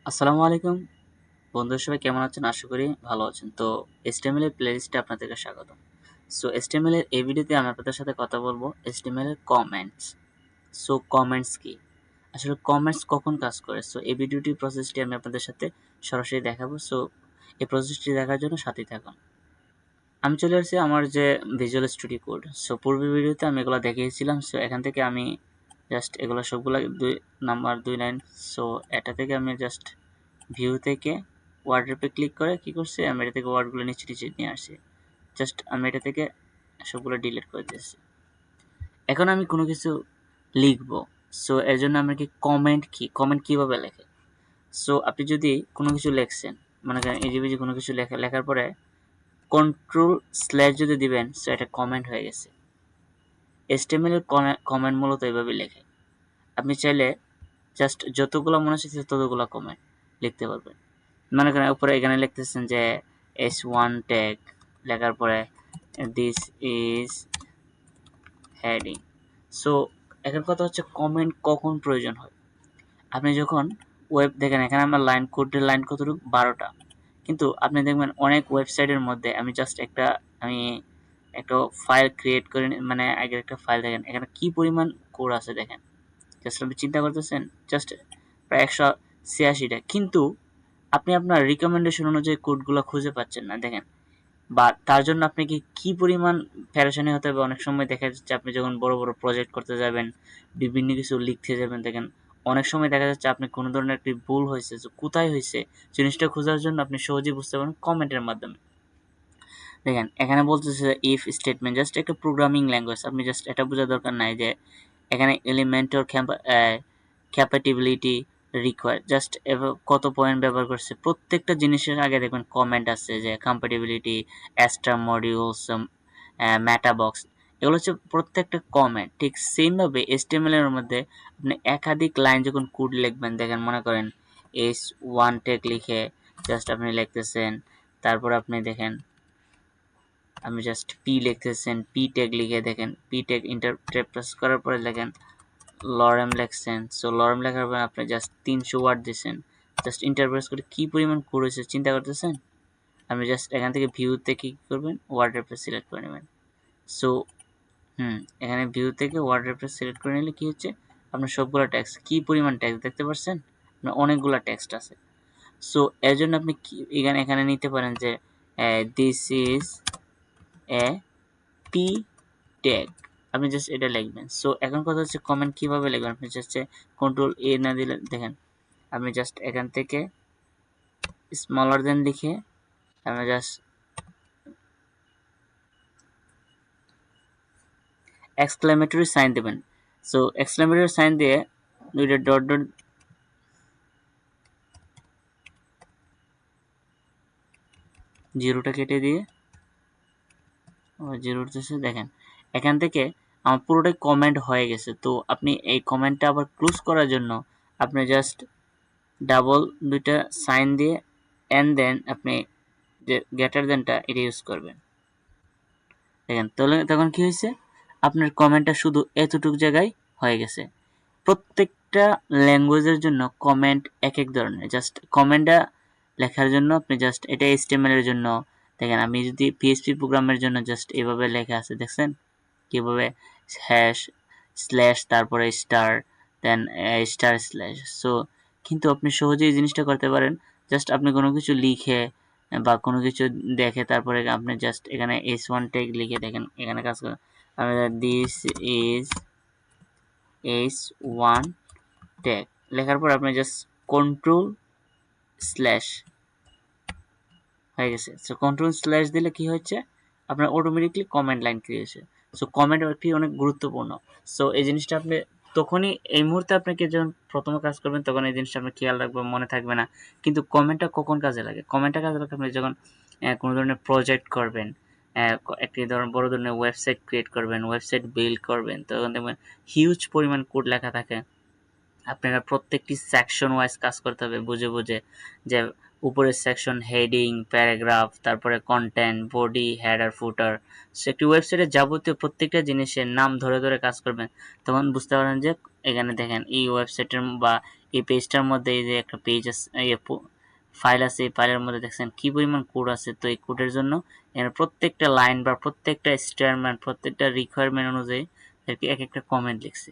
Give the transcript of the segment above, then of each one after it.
আসসালামু আলাইকুম বন্ধুরা, সবাই কেমন আছেন? আশা করি ভালো আছেন। তো HTML এর প্লেলিস্টে আপনাদেরকে স্বাগতম। সো HTML এর এই ভিডিওতে আমি আপনাদের সাথে কথা বলবো HTML এর কমেন্টস। সো কমেন্টস কি? আসলে কমেন্টস কখন কাজ করে? সো এই ভিডিওটির প্রসেসটি আমি আপনাদের সাথে সরাসরি দেখাবো। সো এই প্রসেসটি দেখার জন্য সাথেই থাকুন। আমি চলে আসছি আমার যে ভিজুয়াল স্টুডিও কোড। সো পূর্বের ভিডিওতে আমি এগুলো দেখিয়েছিলাম। সো এখান থেকে আমি জাস্ট এগুলো সবগুলা 2 লাইন। সো এটা থেকে আমি জাস্ট ভিউ থেকে ওয়ার্ড্রপে ক্লিক করে কি করছি, আমি এটা থেকে ওয়ার্ডগুলো নিচে নিচে নিয়ে আসছি। জাস্ট আমি এটা থেকে সবগুলো ডিলিট করে দিয়েছি। এখন আমি কোনো কিছু লিখবো। সো এর জন্য আমরা কমেন্ট কিভাবে লেখে? সো আপনি যদি কোনো কিছু লেখছেন, মনে করেন ইজিবিজি কোনো কিছু লেখার পরে কন্ট্রোল স্ল্যাশ যদি দিবেন, সো এটা কমেন্ট হয়ে গেছে। HTML এর কমেন্ট মূলত এইভাবে লেখে। আপনি চাইলে জাস্ট যতগুলো মনে হচ্ছে ততগুলো কমেন্ট লিখতে পারবেন। মনে করেন উপরে এখানে লিখতেছেন যে S1 ট্যাগ লেখার পরে দিস ইজ হেডিং। সো এখন কথা হচ্ছে কমেন্ট কখন প্রয়োজন হয়। আপনি যখন ওয়েব দেখেন, এখানে আমার কোডের লাইন কতটুকু 12টা, কিন্তু আপনি দেখবেন অনেক ওয়েবসাইটের মধ্যে আমি একটা ফাইল ক্রিয়েট করে মানে আগের একটা ফাইল দেখেন এখানে কি পরিমাণ কোড আছে দেখেন। জাস্ট আপনি চিন্তা করতেছেন জাস্ট প্রায় 186টা, কিন্তু আপনি আপনার রিকমেন্ডেশন অনুযায়ী কোডগুলো খুঁজে পাচ্ছেন না দেখেন। বা তার জন্য আপনাকে কি পরিমাণ প্যারেশানি হতে হবে। অনেক সময় দেখা যাচ্ছে আপনি যখন বড় বড় প্রজেক্ট করতে যাবেন, বিভিন্ন কিছু লিখতে যাবেন, দেখেন অনেক সময় দেখা যাচ্ছে আপনি কোনো ধরনের একটি ভুল হয়েছে, কোথায় হয়েছে জিনিসটা খোঁজার জন্য আপনি সহজেই বুঝতে পারেন কমেন্টের মাধ্যমে। দেখেন এখানে বলতেছে ইফ স্টেটমেন্ট, জাস্ট একটা প্রোগ্রামিং ল্যাঙ্গুয়েজ। আপনি জাস্ট এটা বোঝার দরকার নাই যে এখানে এলিমেন্টর ক্যাপাটিবিলিটি রিকোয়ার, জাস্ট কত পয়েন্ট ব্যবহার করছে। প্রত্যেকটা জিনিসের আগে দেখবেন কমেন্ট আছে যে কম্প্যাটিবিলিটি, অ্যাস্ট্রা মডিউলস, ম্যাটাবক্স, এগুলো হচ্ছে প্রত্যেকটা কমেন্ট। ঠিক সেমভাবে HTML এর মধ্যে আপনি একাধিক লাইন যখন কোড লিখবেন, দেখেন মনে করেন S1 ট্যাগ লিখে জাস্ট আপনি লিখতেছেন, তারপর আপনি দেখেন আমি জাস্ট পি লিখতেছেন, পি ট্যাগ লিখে দেখেন পি ট্যাগ ইন্টারপ্রেট প্রেস করার পরে দেখেন লরেম লেখছেন। সো লরেম লেখার পর আপনি জাস্ট 300 ওয়ার্ড দিচ্ছেন, জাস্ট ইন্টারপ্রেস করে কি পরিমাণ কোড হয়েছে চিন্তা করতেছেন। আপনি জাস্ট এখান থেকে ভিউতে কি করবেন, ওয়ার্ড রেফারেন্স সিলেক্ট করে নেবেন। সো এখানে ভিউ থেকে ওয়ার্ড রেফারেন্স সিলেক্ট করে নিলে কি হচ্ছে, আপনার সবগুলো টেক্সট কি পরিমাণ টেক্সট দেখতে পাচ্ছেন, আপনার অনেকগুলো টেক্সট আছে। সো এর জন্য আপনি এখানে নিতে পারেন যে this is A P tag, আপনি জাস্ট এটা লিখবেন। সো এখন কথা হচ্ছে কমেন্ট কিভাবে লিখবেন। আপনি জাস্ট কন্ট্রোল এ না দিলে দেখেন আপনি জাস্ট এখান থেকে স্মলার দেন লিখে আপনি জাস্ট এক্সক্লেমেটরি সাইন দেবেন। সো এক্সক্লেমেটরি সাইন দিয়ে দুইটা ডট ডট জিরোটা কেটে দিয়ে জিরো উঠতেছে দেখেন। এখান থেকে আমার পুরোটাই কমেন্ট হয়ে গেছে। তো আপনি এই কমেন্টটা আবার ক্লোজ করার জন্য আপনি জাস্ট ডাবল দুইটা সাইন দিয়ে এন্ড দেন আপনি যে গ্রেটার দেনটা এটা ইউজ করবেন। দেখেন তাহলে তখন কি হয়েছে, আপনার কমেন্টটা শুধু এতটুকু জায়গায় হয়ে গেছে। প্রত্যেকটা ল্যাঙ্গুয়েজের জন্য কমেন্ট এক এক ধরনের। জাস্ট কমেন্টটা লেখার জন্য আপনি জাস্ট এটা HTML এর জন্য দেখেন, আমি যদি PHP প্রোগ্রামের জন্য জাস্ট এভাবে লেখা আছে দেখছেন কিভাবে হ্যাশ স্ল্যাশ তারপরে স্টার দেন স্টার স্ল্যাশ। সো কিন্তু আপনি সহজেই এই জিনিসটা করতে পারেন। জাস্ট আপনি কোনো কিছু লিখে বা কোনো কিছু দেখে তারপরে আপনি জাস্ট এখানে S1 ট্যাগ লিখে দেখেন এখানে কাজ করে দিস ইজ S1 ট্যাগ লেখার পর আপনি জাস্ট কন্ট্রোল স্ল্যাশ হয়ে গেছে। সো কন্ট্রোল স্ল্যাশ দিলে কি হচ্ছে, আপনার অটোমেটিকলি কমেন্ট লাইন ক্রিয়েট হয়েছে। সো কমেন্ট একটি অনেক গুরুত্বপূর্ণ। সো এই জিনিসটা আপনি তখনই এই মুহূর্তে আপনাকে যখন প্রথম কাজ করবেন তখন এই জিনিসটা আপনি খেয়াল রাখবেন, মনে থাকবে না। কিন্তু কমেন্টটা কখন কাজে লাগে, কমেন্টটা কাজে লাগে আপনি যখন কোনো ধরনের প্রজেক্ট করবেন, একটি বড় ধরনের ওয়েবসাইট ক্রিয়েট করবেন, ওয়েবসাইট বিল্ড করবেন, তখন দেখবেন হিউজ পরিমাণ কোড লেখা থাকে। আপনারা প্রত্যেকটি সেকশন ওয়াইজ কাজ করতে হবে বুঝে বুঝে, যে উপরের সেকশন হেডিং, প্যারাগ্রাফ, তারপরে কন্টেন্ট, বডি, হেডার, ফুটার। সো একটি ওয়েবসাইটের যাবতীয় প্রত্যেকটা জিনিসের নাম ধরে ধরে কাজ করবেন, তখন বুঝতে পারেন যে এখানে দেখেন এই ওয়েবসাইটের বা এই পেজটার মধ্যে এই যে একটা পেজ আছে, ফাইল আছে, এই ফাইলের মধ্যে দেখছেন কি পরিমাণ কোড আছে। তো এই কোডের জন্য এর প্রত্যেকটা লাইন বা প্রত্যেকটা স্টেটমেন্ট, প্রত্যেকটা রিকোয়ারমেন্ট অনুযায়ী এরকে এক একটা কমেন্ট লিখছে।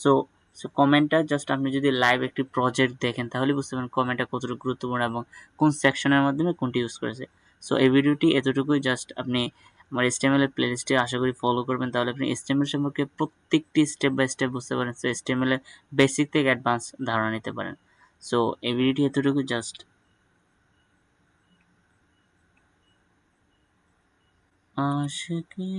সো কমেন্টটা জাস্ট আপনি যদি লাইভ একটি প্রজেক্ট দেখেন তাহলে বুঝতে পারবেন কমেন্টটা কতটুকু গুরুত্বপূর্ণ এবং কোন সেকশনের মাধ্যমে কোনটি ইউজ করেছে। সো এই ভিডিওটি এতটুকুই। জাস্ট আপনি আমার HTML এর প্লেলিস্টে আশা করি ফলো করবেন, তাহলে আপনি HTML সম্পর্কে প্রত্যেকটি স্টেপ বাই স্টেপ বুঝতে পারেন। সো HTML এর বেসিক থেকে অ্যাডভান্স ধারণা নিতে পারেন। সো এই ভিডিওটি এতটুকু। জাস্ট আশিকি